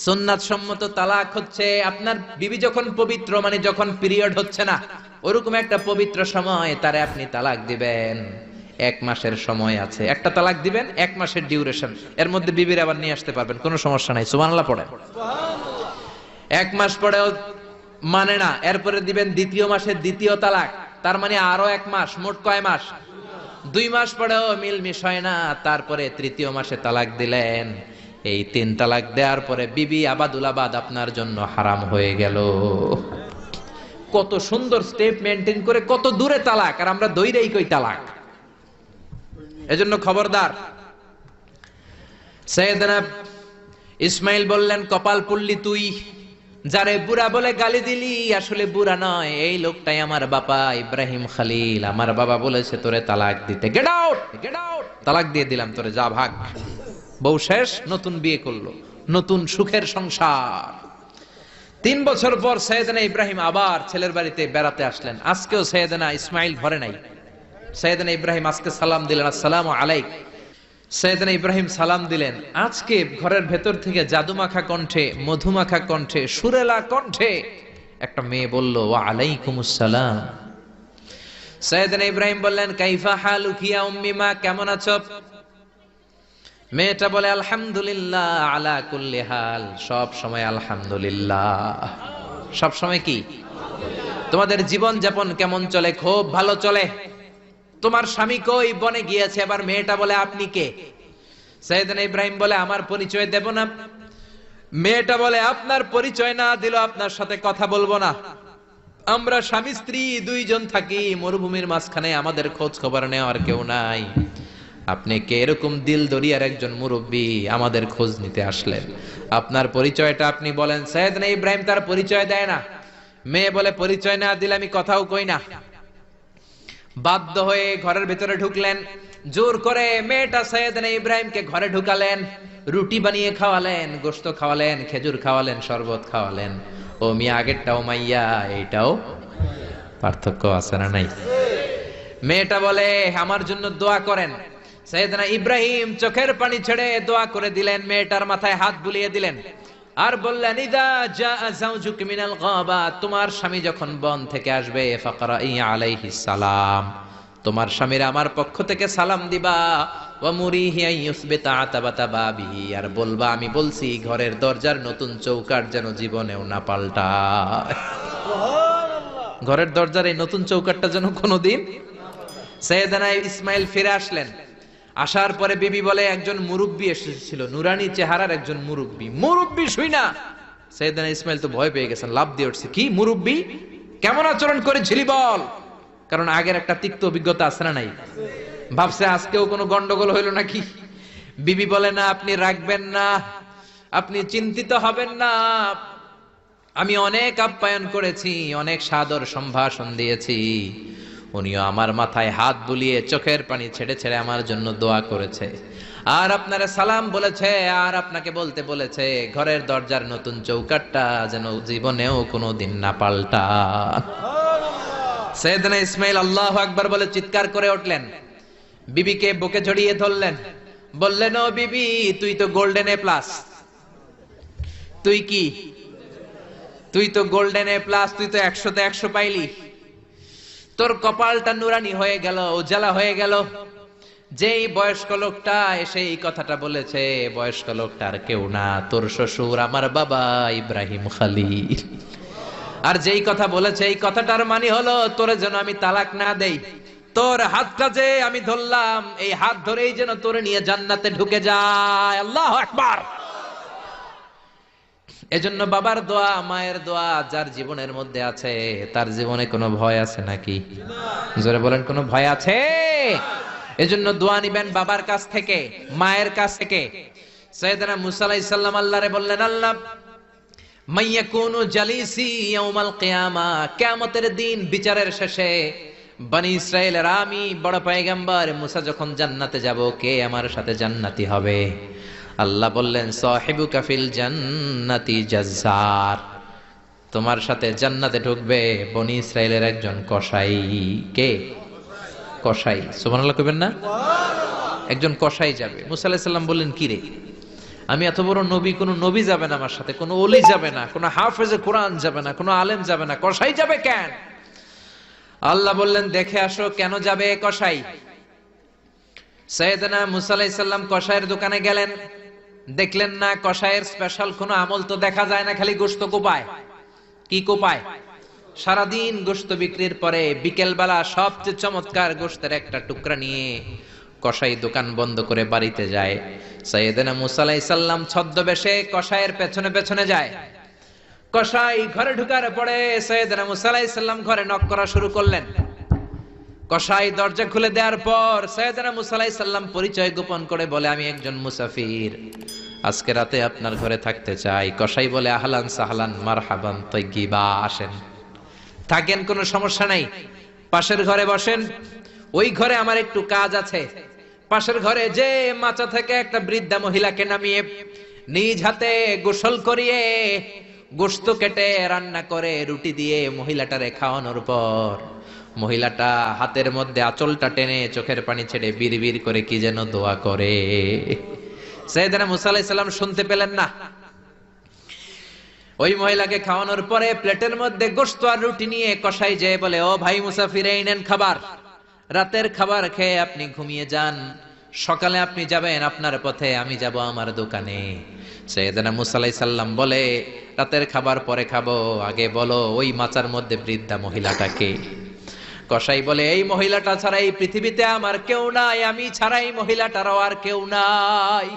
সুন্নাত সম্মত তালাক হচ্ছে আপনার বিবি যখন পবিত্র, মানে যখন পিরিয়ড হচ্ছে না, ওরকম একটা পবিত্র সময় তারে আপনি তালাক দিবেন। 1 মাসের সময় আছে, একটা তালাক দিবেন, 1 মাসের ডিউরেশন, এর মধ্যে বিবির আবার নিয়ে আসতে পারবেন, কোনো সমস্যা নাই। সুবহানাল্লাহ পড়েন। 1 মাস পরেও মানে না, এরপরে দিবেন দ্বিতীয় মাসের দ্বিতীয় তালাক, তার মানে আরো 1 মাস, মোট কয় মাস? 2 মাস পরেও মিলমিশ হয় না, তারপরে তৃতীয় মাসে তালাক দিলেন। এই 3 তালাক দেওয়ার পরে বিবি আবাদুল আবাদ আপনার জন্য হারাম হয়ে গেল। কত সুন্দর স্টেপ মেনটেন করে কত দূরে তালাক, আর আমরা দইরেই কই তালাক। এজন্য খবরদার। সাইয়েদনা ইসমাইল বললেন, কপাল পুল্লি তুই, যারে বুড়া বলে গালি দিলি আসলে বুড়া নয়, এই লোকটাই আমার বাবা ইব্রাহিম খালিল। আমার বাবা বলেছে তোরে তালাক দিতে, গেট আউট, গেট আউট, তালাক দিয়ে দিলাম তোরে, যা ভাগ। বউ শেষ, নতুন বিয়ে করলো, নতুন সুখের সংসার। 3 বছর পর সাইয়েদনা ইব্রাহিম আবার ছেলের বাড়িতে বেড়াতে আসলেন। আজকেও সাইয়েদনা ইসমাইল ঘরে নাই। সাইয়েদনা ইব্রাহিম আজকে সালাম দিলেন, আসসালামু আলাইক। সাইয়েদনা ইব্রাহিম সালাম দিলেন। আজকে ঘরের ভেতর থেকে জাদুমাখা কণ্ঠে, মধুমাখা কণ্ঠে, সুরেলা কণ্ঠে একটা মেয়ে বলল, ওয়া আলাইকুমুস সালাম। সাইয়েদনা ইব্রাহিম বললেন, কাইফা হালুকি ইয়া উম্মি মা, কেমন আছো? মেয়েটা বলে, আলহামদুলিল্লাহ আলা কুল্লি হাল, সব সময় আলহামদুলিল্লাহ। সব সময় কি? তোমাদের জীবন যাপন কেমন চলে? খুব ভালো চলে। তোমার স্বামী কই? বনে গিয়েছে। এবার মেয়েটা বলে, আপনি কে? সাইয়েদনা ইব্রাহিম বলে, আমার পরিচয় দেব না। মেয়েটা বলে, আপনার পরিচয় না দিল আপনার সাথে কথা বলবো না। আমরা স্বামী স্ত্রী 2 জন থাকি মরুভূমির মাঝখানে, আমাদের খোঁজ খবর নেওয়ার কেউ নাই। আপনি কে? এরকম দিল দরিয়ার একজন মুরব্বী, আমাদের খোঁজ নিতে আসলেন, আপনার পরিচয়টা আপনি বলেন। সাইয়েদনা ইব্রাহিম তার পরিচয় দেয় না। মেয়ে বলে, পরিচয় না দিলে আমি কথাও কই না। বাধ্য হয়ে ঘরের ভিতরে ঢুকলেন। জোর করে মেয়েটা সাইয়েদনা ইব্রাহিমকে ঘরে ঢুকালেন, রুটি বানিয়ে খাওয়ালেন, গোশত খাওয়ালেন, খেজুর খাওয়ালেন, শরবত খাওয়ালেন। ও মিয়া, আগেরটাও মাইয়া, এইটাও পার্থক্য আছে না নাই? মেয়েটা বলে, আমার জন্য দোয়া করেন। সাইয়েদনা ইব্রাহিম চোখের পানি ছেড়ে দোয়া করে দিলেন, মেয়েটার মাথায় হাত বুলিয়ে দিলেন, আর বললেন, ইদা জাআ যাওজুক মিনাল গাবা, তোমার স্বামী যখন বন থেকে আসবে, ফাকরাই আলাইহিস সালাম, তোমার স্বামীর আমার পক্ষ থেকে সালাম দিবা। ওয়া মুরিহি আইয়ুসবিতা আতাবাতা বাবিহি, আর বলবা আমি বলছি ঘরের দরজার নতুন চৌকাট যেন জীবনেও না পাল্টায়। সুবহানাল্লাহ। ঘরের দরজার এই নতুন চৌকাটটা যেন কোনোদিন। সাইয়েদনা ইসমাইল ফিরে আসলেন। আসার পরে বিবি বলে, একজন মুরব্বী এসেছিল, নুরানি চেহারার একজন মুরব্বী। মুরব্বী শুই না, সাইয়েদনা ইসমাইল তো ভয় পেয়ে গেছেন, লাফ দিয়ে উঠছে, কি মুরব্বী? কেমন আচরণ করেছিলি বল? কারণ আগের একটা তিক্ত অভিজ্ঞতা আছে না নাই? ভাবছে আজকেও কোনো গন্ডগোল হইল নাকি। বিবি বলে, না, আপনি রাখবেন না, আপনি চিন্তিত হবেন না, আমি অনেক আপ্যায়ন করেছি, অনেক সাদর সম্ভাষণ দিয়েছি। উনিও আমার মাথায় হাত বুলিয়ে চোখের পানি ছেড়ে ছেড়ে আমার জন্য দোয়া করেছে, আর আপনারা সালাম বলেছে, আর আপনাকে বলতে বলেছে ঘরের দরজার নতুন চৌকাটটা যেন জীবনেও কোনো দিন না পাল্টা। সাইয়েদনা ইসমাইল আল্লাহু আকবার বলে চিৎকার করে উঠলেন, বিবিকে বুকে জড়িয়ে ধরলেন, বললেন, ও বিবি, তুই তো গোল্ডেন এ প্লাস। তুই কি? তুই তো গোল্ডেন এ প্লাস, তুই তো 100তে 100 পাইলি। তোর কপালটা নুরানি হয়ে গেল, উজালা হয়ে গেল। যেই বয়স্ক লোকটা এসে এই কথাটা বলেছে, বয়স্ক লোকটা আর কেউ না, তোর শ্বশুর, আমার বাবা ইব্রাহিম খালিল। আর যেই কথা বলেছে, এই কথাটার মানে হলো তোরে যেন আমি তালাক না দেই, তোর হাতটা যে আমি ধরলাম, এই হাত ধরেই যেন তোরে নিয়ে জান্নাতে ঢুকে যায়। আল্লাহু আকবার। এজন্য বাবার দোয়া, মায়ের দোয়া যার জীবনের মধ্যে আছে, তার জীবনে কোনো ভয় আছে নাকি? জোরে বলেন, কোনো ভয় আছে? এজন্য দোয়া নিবেন বাবার কাছ থেকে, মায়ের কাছ থেকে। সাইয়েদনা মুসা আলাইহিস সালাম আল্লাহরে বললেন, আল্লাহ, মাইয়াকুনু জালিসি ইয়াউমাল কিয়ামা, কিয়ামতের দিন বিচারের শেষে বনি ইসরাইলের আমি বড় পয়গম্বর মুসা যখন জান্নাতে যাব, কে আমার সাথে জান্নাতি হবে? আল্লাহ বললেন, সাহিবুকা ফিল জান্নাতি জাজ্জার, তোমার সাথে জান্নাতে ঢুকবে বনি ইসরাইলের একজন কসাই। কে? কসাই। সুবহানাল্লাহ কইবেন না? একজন কসাই যাবে। মুসা আলাইহিস সালাম বললেন, কি রে, আমি এত বড় নবী, কোন নবী যাবে না আমার সাথে, কোন ওলি যাবে না, কোন হাফেজে কোরআন যাবে না, কোন আলেম যাবে না, কসাই যাবে কেন? আল্লাহ বললেন, দেখে আসো কেন যাবে কসাই। সাইয়েদনা মুসা আলাইহিস সালাম কসাইয়ের দোকানে গেলেন, দেখলেন না কসাইয়ের স্পেশাল কোনো আমল তো দেখা যায় না, খালি গোশত কোপায়। কি কোপায়? সারাদিন গোশত বিক্রির পরে বিকেলবেলা সবচেয়ে চমৎকার গোশতের একটা টুকরা নিয়ে কসাই দোকান বন্ধ করে বাড়িতে যায়। সাইয়েদনা মুসা আলাইহিস সালাম ছদ্মবেশে কসাইয়ের পেছনে পেছনে যায়। কসাই ঘরে ঢুকার পরে সাইয়েদনা মুসা আলাইহিস সালাম ঘরে নক করা শুরু করলেন। কসাই দরজা খুলে দেওয়ার পর সাইয়েদনা মুসা আলাইহিস সালাম পরিচয় গোপন করে বলে, আমি একজন মুসাফির, আজকে রাতে আপনার ঘরে থাকতে চাই। কসাই বলে, আহলান সাহলান মারহাবান তাইয়্যিবা, আসেন থাকেন, কোনো সমস্যা নাই, পাশের ঘরে বসেন, ওই ঘরে আমার একটু কাজ আছে। পাশের ঘরে যে মাচা থেকে একটা বৃদ্ধা মহিলাকে নামিয়ে নিজ হাতে গোসল করিয়ে গোশত কেটে রান্না করে রুটি দিয়ে মহিলাটারে খাওয়ানোর পর মহিলাটা হাতের মধ্যে আঁচলটা টেনে চোখের পানি ছেড়ে বিড়বিড় করে কি যেন দোয়া করে। সাইয়েদনা মুসা আলাইহিস সালাম শুনতে পেলেন না। ওই মহিলাকে খাওয়ানোর পরে প্লেটের মধ্যে গোশত আর রুটি নিয়ে কসাই যেয়ে বলে, ও ভাই মুসাফির, এই নেন খাবার, রাতের খাবার খেয়ে আপনি ঘুমিয়ে যান, সকালে আপনি যাবেন আপনার পথে, আমি যাব আমার দোকানে। সাইয়েদনা মুসা আলাইহিস সালাম বলে, রাতের খাবার পরে খাবো, আগে বলো ওই মাচার মধ্যে বৃদ্ধা মহিলাটাকে। কসাই বলে, এই মহিলাটা ছাড়া এই পৃথিবীতে আমার কেউ নাই, আমি ছাড়া এই মহিলাটারও আর কেউ নাই।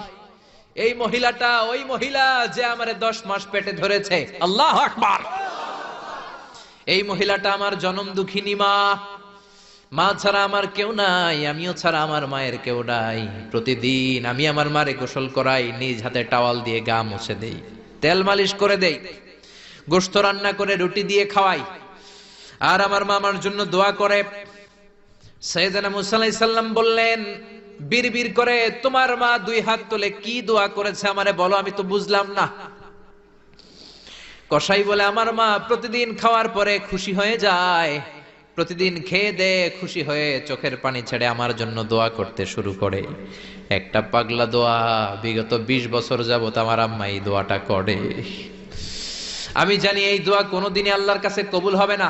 এই মহিলাটা ওই মহিলা যে আমারে 10 মাস পেটে ধরেছে। আল্লাহু আকবার। এই মহিলাটা আমার জনম দুঃখিনী মা, মা ছাড়া আমার কেউ নাই, আমিও ছাড়া আমার মায়ের কেউ নাই। প্রতিদিন আমি আমার মারে গোসল করাই, নিজ হাতে টাওয়াল দিয়ে গা মুছে দেই, তেল মালিশ করে দেই, গোশত রান্না করে রুটি দিয়ে খাওয়াই, আর আমার মা আমার জন্য দোয়া করে। সাইয়েদনা মুসা আলাইহিস সালাম বললেন, বিড়বিড় করে তোমার মা 2 হাত তুলে কি দোয়া করেছে আমারে বলো, আমি তো বুঝলাম না। কসাই বলে, আমার মা প্রতিদিন খাওয়ার পরে খুশি হয়ে যায়, প্রতিদিন খেয়ে দে খুশি হয়ে চোখের পানি ছেড়ে আমার জন্য দোয়া করতে শুরু করে। একটা পাগলা দোয়া, বিগত 20 বছর যাবত আমার আম্মা এই দোয়াটা করে। আমি জানি এই দোয়া কোনোদিনই আল্লাহর কাছে কবুল হবে না।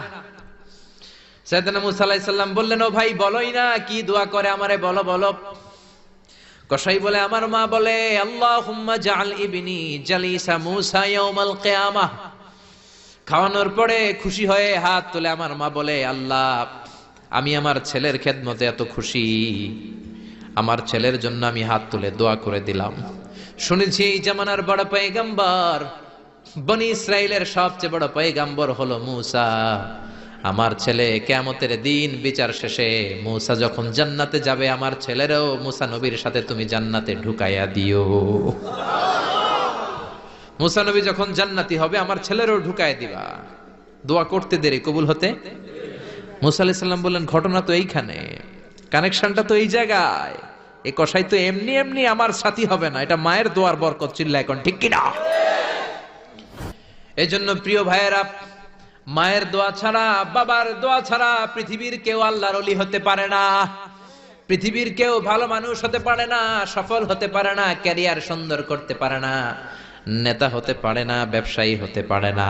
সাইয়েদনা মুসা আলাইহিস সালাম বললেন, ও ভাই বলোই না কি দোয়া করে, আমারে বলো বলো। কসাই বলে, আমার মা বলে, আল্লাহুম্মা জাআল ইবনি জালিসা মুসা ইয়াউমাল কিয়ামাহ। খাওয়ানোর পরে খুশি হয়ে হাত তুলে আমার মা বলে, আল্লাহ আমি আমার ছেলের খেদমতে এত খুশি, আমার ছেলের জন্য আমি হাত তুলে দোয়া করে দিলাম। শুনেছি এই জামানার বড় পয়গম্বর, বনি ইসরাইলের সবচেয়ে বড় পয়গম্বর হলো মুসা। আমার ছেলে কিয়ামতের দিন বিচার শেষে মুসা যখন জান্নাতে যাবে, আমার ছেলেরও মুসা নবীর সাথে তুমি জান্নাতে ঢুকাইয়া দিও। মুসা নবী যখন জান্নাতি হবে, আমার ছেলেরও ঢুকায় দিবা। দোয়া করতে দেরি, কবুল হতে। মুসা আলাইহিস সালাম বললেন, ঘটনা তো এইখানে, কানেকশনটা তো এই জায়গায়। এই কসাই তো এমনি এমনি আমার সাথী হবে না, এটা মায়ের দোয়ার বরকত। চিল্লা এখন ঠিক কিনা? এজন্য প্রিয় ভাইয়েরা, মায়ের দোয়া ছাড়া, বাবার দোয়া ছাড়া পৃথিবীর কেউ আল্লাহর ওলি হতে পারে না, পৃথিবীর কেউ ভালো মানুষ হতে পারে না, সফল হতে পারে না, ক্যারিয়ার সুন্দর করতে পারে না, নেতা হতে পারে না, ব্যবসায়ী হতে পারে না।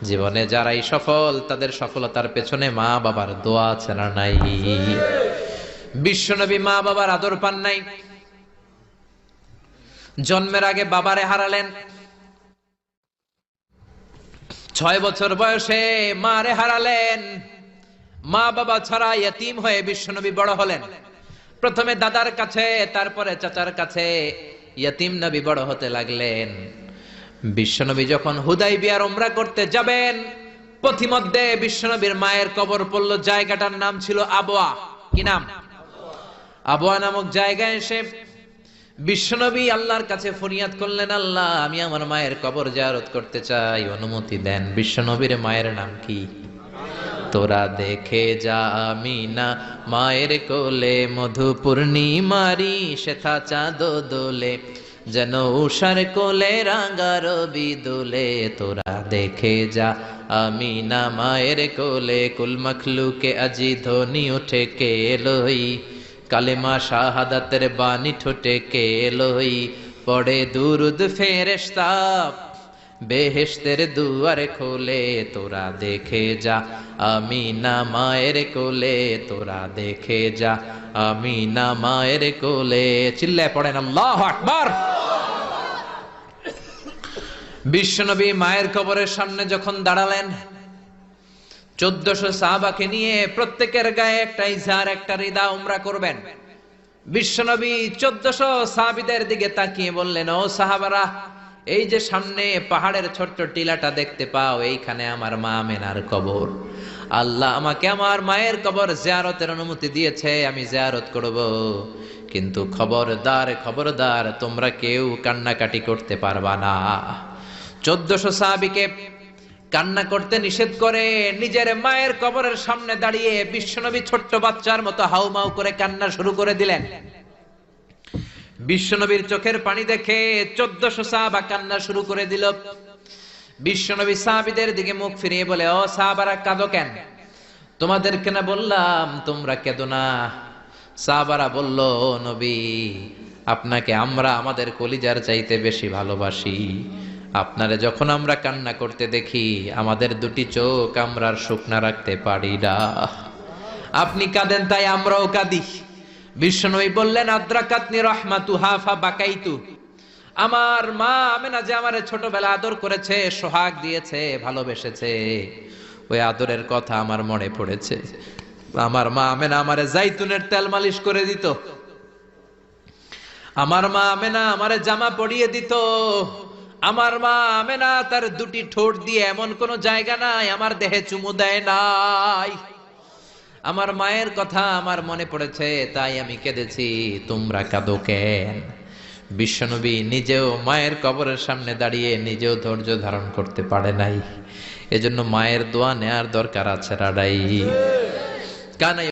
জীবনে যারাই সফল, তাদের সফলতার পেছনে মা বাবার দোয়া ছাড়া নাই। বিশ্বনবী মা বাবার আদর পান নাই, জন্মের আগে বাবারে হারালেন, 6 বছর বয়সে মারে হারালেন। মা বাবা ছাড়া ইয়তীম হয়ে বিশ্বনবী বড় হলেন। প্রথমে দাদার কাছে, তারপরে চাচার কাছে ইয়তীম নবী বড় হতে লাগলেন। বিশ্বনবী যখন হুদাইবিয়ার উমরা করতে যাবেন, পথিমধ্যে বিশ্বনবীর মায়ের কবর পড়ল। জায়গাটার নাম ছিল আবওয়া। কি নাম? আবওয়া নামক জায়গায় এসে বিশ্বনবী আল্লাহর কাছে ফরিয়াদ করলেন, আল্লাহ আমি আমার মায়ের কবর জিয়ারত করতে চাই, অনুমতি দেন। বিশ্বনবীর মায়ের নাম কি? তোরা দেখে যা আমিনা মায়ের কোলে, মধু পূর্ণিমারি শেথা চাঁদ দোলে, যেন উষার কোলে রাঙা রবি দোলে। তোরা দেখে যা আমিনা মায়ের কোলে, কুল মখলুকে আজি ধ্বনি উঠে কে লই, কালেমা শাহাদাতের বাণী ঠোঁটে কে লই, পড়ে দুরুদ ফেরেশতা বেহেশতের দুয়ার খোলে। তোরা দেখে যা আমিনা মায়ের কোলে, তোরা দেখে যা আমিনা মায়ের কোলে। চিল্লায় পড়েন আল্লাহু আকবার। বিশ্বনবী মায়ের কবরের সামনে যখন দাঁড়ালেন, 1400 সাহাবাকে নিয়ে প্রত্যেকের গায়ে একটা ইজার একটা রিদা উমরা করবেন। বিশ্বনবী 1400 সাহাবীদের দিকে তাকিয়ে বললেন, ও সাহাবারা, এই যে সামনে পাহাড়ের ছোট্ট টিলাটা দেখতে পাও, এইখানে আমার মা আমেনার কবর। আল্লাহ আমাকে আমার মায়ের কবর জিয়ারতের অনুমতি দিয়েছে, আমি জিয়ারত করব। কিন্তু খবরদার খবরদার, তোমরা কেউ কান্নাকাটি করতে পারবা না। 1400 সাহাবীকে কান্না করতে নিষেধ করে নিজের মায়ের কবরের সামনে দাঁড়িয়ে বিশ্বনবী ছোট্ট বাচ্চার মতো হাউমাউ করে কান্না শুরু করে দিলেন। বিশ্বনবীর চোখের পানি দেখে 1400 সাহাবা কান্না শুরু করে দিল। বিশ্বনবী সাহাবীদের দিকে মুখ ফিরিয়ে বলে, ও সাহাবারা, কাঁদো কেন? তোমাদেরকে না বললাম তোমরা কেঁদো না? সাহাবারা বলল, ও নবী, আপনাকে আমরা আমাদের কলিজার চাইতে বেশি ভালোবাসি। আপনারে যখন আমরা কান্না করতে দেখি, আমাদের দুটি চোখ আমরা আর শুকনা রাখতে পারি না। আপনি কাঁদেন তাই আমরাও কাঁদি। বিশ্বনবী বললেন, আদ্রাকাতনি রাহমাতুহা ফাবাকাইতু। আমার মা আমেনা যে আমারে ছোটবেলা আদর করেছে, সোহাগ দিয়েছে, ভালোবেসেছে, ওই আদরের কথা আমার মনে পড়েছে। আমার মা আমেনা আমারে জাইতুনের তেল মালিশ করে দিত, আমার মা আমেনা আমারে জামা পরিয়ে দিত, আমার মা আমেনা তার দুটি ঠোঁট দিয়ে এমন কোন জায়গা নাই আমার দেহে চুমু দেয় নাই। আমার মায়ের কথা আমার মনে পড়েছে, তাই আমি কেঁদেছি। তোমরা কাঁদো কেন? বিশ্বনবী নিজেও মায়ের কবরের সামনে দাঁড়িয়ে নিজেও ধৈর্য ধারণ করতে পারে নাই। এজন্য মায়ের দোয়া নেয়ার দরকার আছে রাডাই কানাই।